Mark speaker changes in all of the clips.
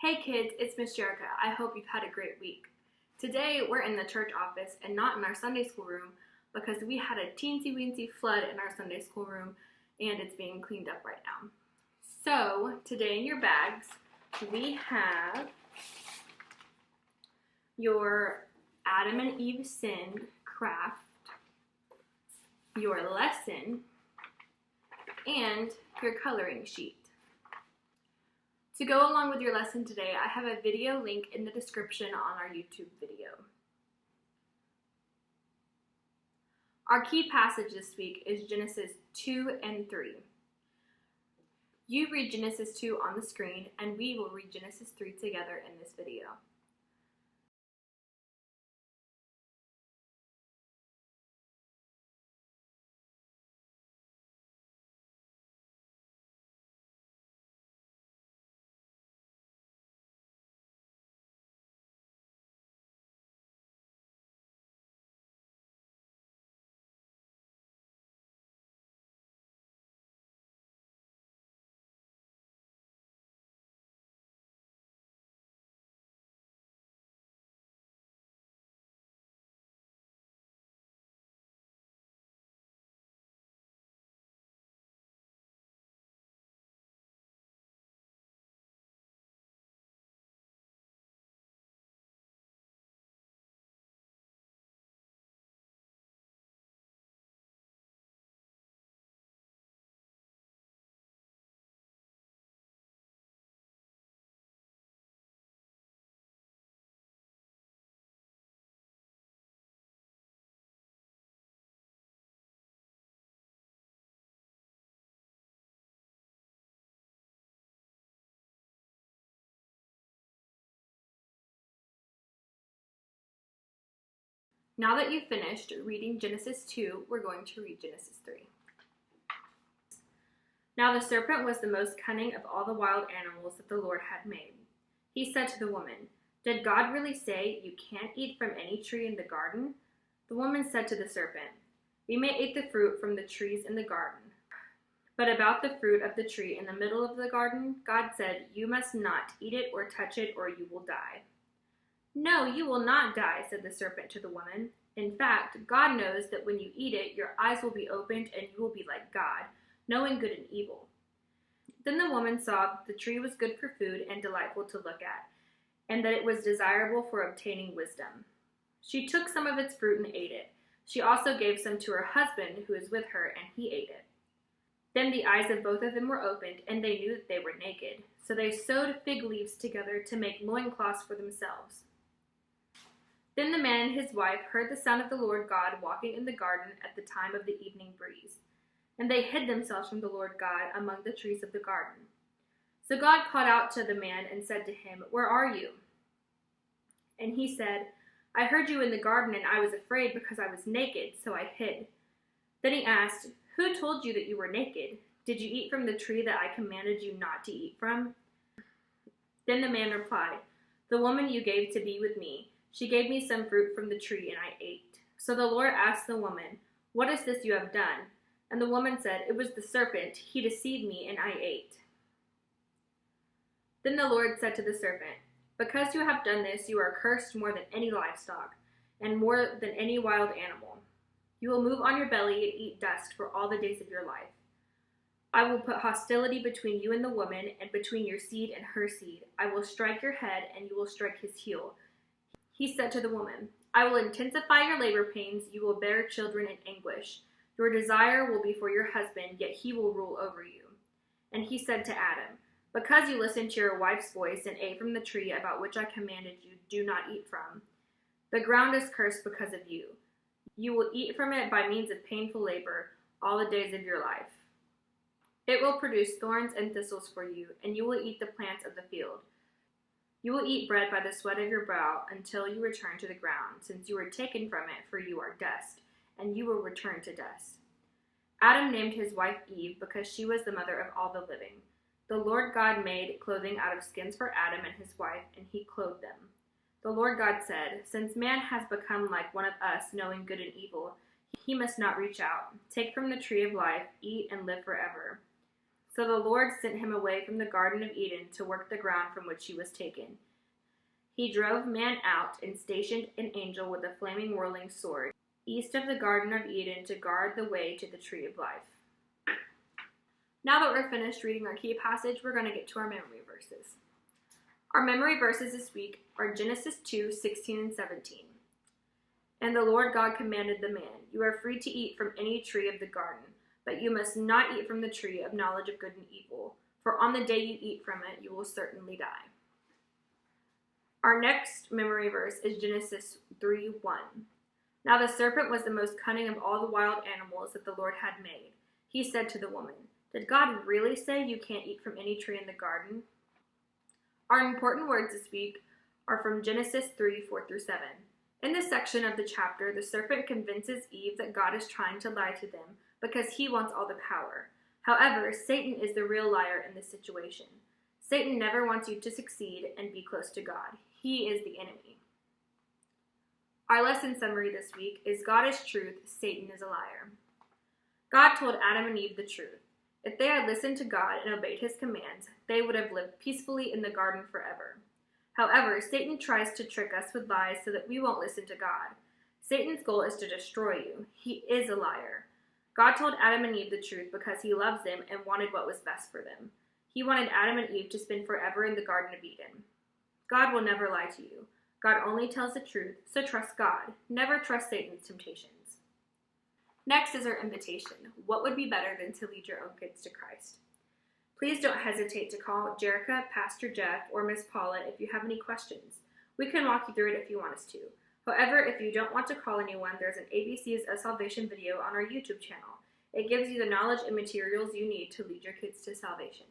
Speaker 1: Hey kids, it's Miss Jerica. I hope you've had a great week. Today we're in the church office and not in our Sunday school room because we had a teensy weensy flood in our Sunday school room and it's being cleaned up right now. So today in your bags we have your Adam and Eve sinned craft, your lesson, and your coloring sheet. To go along with your lesson today, I have a video link in the description on our YouTube video. Our key passage this week is Genesis 2 and 3. You read Genesis 2 on the screen, and we will read Genesis 3 together in this video. Now that you've finished reading Genesis 2, we're going to read Genesis 3. Now the serpent was the most cunning of all the wild animals that the Lord had made. He said to the woman, "Did God really say you can't eat from any tree in the garden?" The woman said to the serpent, "We may eat the fruit from the trees in the garden. But about the fruit of the tree in the middle of the garden, God said, 'You must not eat it or touch it, or you will die.'" "No, you will not die," said the serpent to the woman. "In fact, God knows that when you eat it, your eyes will be opened and you will be like God, knowing good and evil." Then the woman saw that the tree was good for food and delightful to look at, and that it was desirable for obtaining wisdom. She took some of its fruit and ate it. She also gave some to her husband who was with her, and he ate it. Then the eyes of both of them were opened, and they knew that they were naked. So they sewed fig leaves together to make loincloths for themselves. Then the man and his wife heard the sound of the Lord God walking in the garden at the time of the evening breeze. And they hid themselves from the Lord God among the trees of the garden. So God called out to the man and said to him, "Where are you?" And he said, "I heard you in the garden, and I was afraid because I was naked, so I hid." Then he asked, "Who told you that you were naked? Did you eat from the tree that I commanded you not to eat from?" Then the man replied, "The woman you gave to be with me, she gave me some fruit from the tree, and I ate." So the Lord asked the woman, "What is this you have done?" And the woman said, "It was the serpent. He deceived me, and I ate." Then the Lord said to the serpent, "Because you have done this, you are cursed more than any livestock, and more than any wild animal. You will move on your belly and eat dust for all the days of your life. I will put hostility between you and the woman, and between your seed and her seed. I will strike your head, and you will strike his heel." He said to the woman, "I will intensify your labor pains. You will bear children in anguish. Your desire will be for your husband, yet he will rule over you." And he said to Adam, "Because you listened to your wife's voice and ate from the tree about which I commanded you, do not eat from, the ground is cursed because of you. You will eat from it by means of painful labor all the days of your life. It will produce thorns and thistles for you, and you will eat the plants of the field. You will eat bread by the sweat of your brow until you return to the ground, since you were taken from it, for you are dust, and you will return to dust." Adam named his wife Eve because she was the mother of all the living. The Lord God made clothing out of skins for Adam and his wife, and he clothed them. The Lord God said, "Since man has become like one of us, knowing good and evil, he must not reach out. Take from the tree of life, eat and live forever." So the Lord sent him away from the Garden of Eden to work the ground from which he was taken. He drove man out and stationed an angel with a flaming whirling sword east of the Garden of Eden to guard the way to the tree of life. Now that we're finished reading our key passage, we're going to get to our memory verses. Our memory verses this week are Genesis 2:16 and 17. And the Lord God commanded the man, "You are free to eat from any tree of the garden, but you must not eat from the tree of knowledge of good and evil, for on the day you eat from it, you will certainly die." Our next memory verse is Genesis 3:1. Now the serpent was the most cunning of all the wild animals that the Lord had made. He said to the woman, "Did God really say you can't eat from any tree in the garden?" Our important words this week are from Genesis 3:4-7. In this section of the chapter, the serpent convinces Eve that God is trying to lie to them because he wants all the power. However, Satan is the real liar in this situation. Satan never wants you to succeed and be close to God. He is the enemy. Our lesson summary this week is God is truth, Satan is a liar. God told Adam and Eve the truth. If they had listened to God and obeyed his commands, they would have lived peacefully in the garden forever. However, Satan tries to trick us with lies so that we won't listen to God. Satan's goal is to destroy you. He is a liar. God told Adam and Eve the truth because he loves them and wanted what was best for them. He wanted Adam and Eve to spend forever in the Garden of Eden. God will never lie to you. God only tells the truth, so trust God. Never trust Satan's temptations. Next is our invitation. What would be better than to lead your own kids to Christ? Please don't hesitate to call Jerica, Pastor Jeff, or Miss Paula if you have any questions. We can walk you through it if you want us to. However, if you don't want to call anyone, there's an ABCs of Salvation video on our YouTube channel. It gives you the knowledge and materials you need to lead your kids to salvation.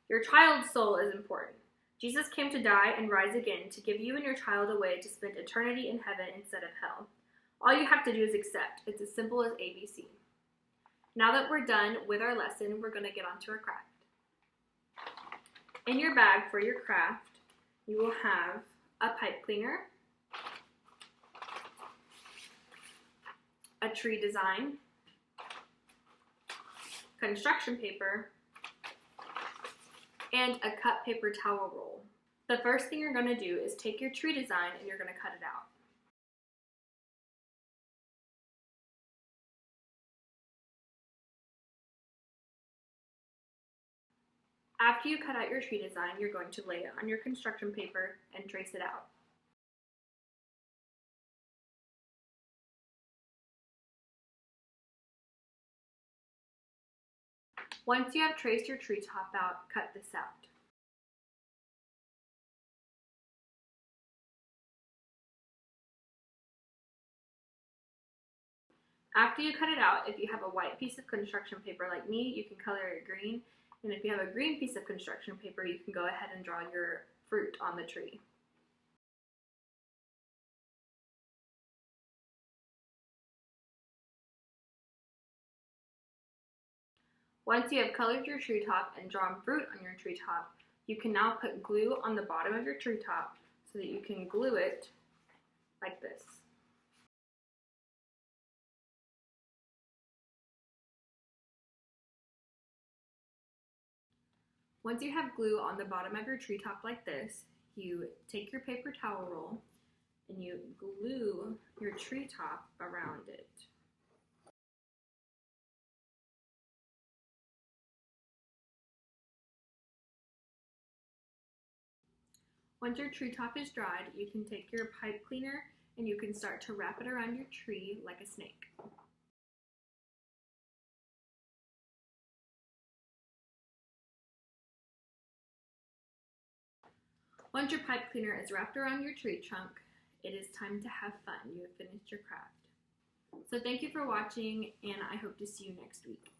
Speaker 1: Your child's soul is important. Jesus came to die and rise again to give you and your child a way to spend eternity in heaven instead of hell. All you have to do is accept. It's as simple as ABC. Now that we're done with our lesson, we're going to get on to our craft. In your bag for your craft, you will have a pipe cleaner, a tree design, construction paper, and a cut paper towel roll. The first thing you're going to do is take your tree design and you're going to cut it out. After you cut out your tree design, you're going to lay it on your construction paper and trace it out. Once you have traced your tree top out, cut this out. After you cut it out, if you have a white piece of construction paper like me, you can color it green. And if you have a green piece of construction paper, you can go ahead and draw your fruit on the tree. Once you have colored your tree top and drawn fruit on your tree top, you can now put glue on the bottom of your tree top so that you can glue it like this. Once you have glue on the bottom of your tree top like this, you take your paper towel roll and you glue your tree top around it. Once your tree top is dried, you can take your pipe cleaner and you can start to wrap it around your tree like a snake. Once your pipe cleaner is wrapped around your tree trunk, it is time to have fun. You have finished your craft. So thank you for watching, and I hope to see you next week.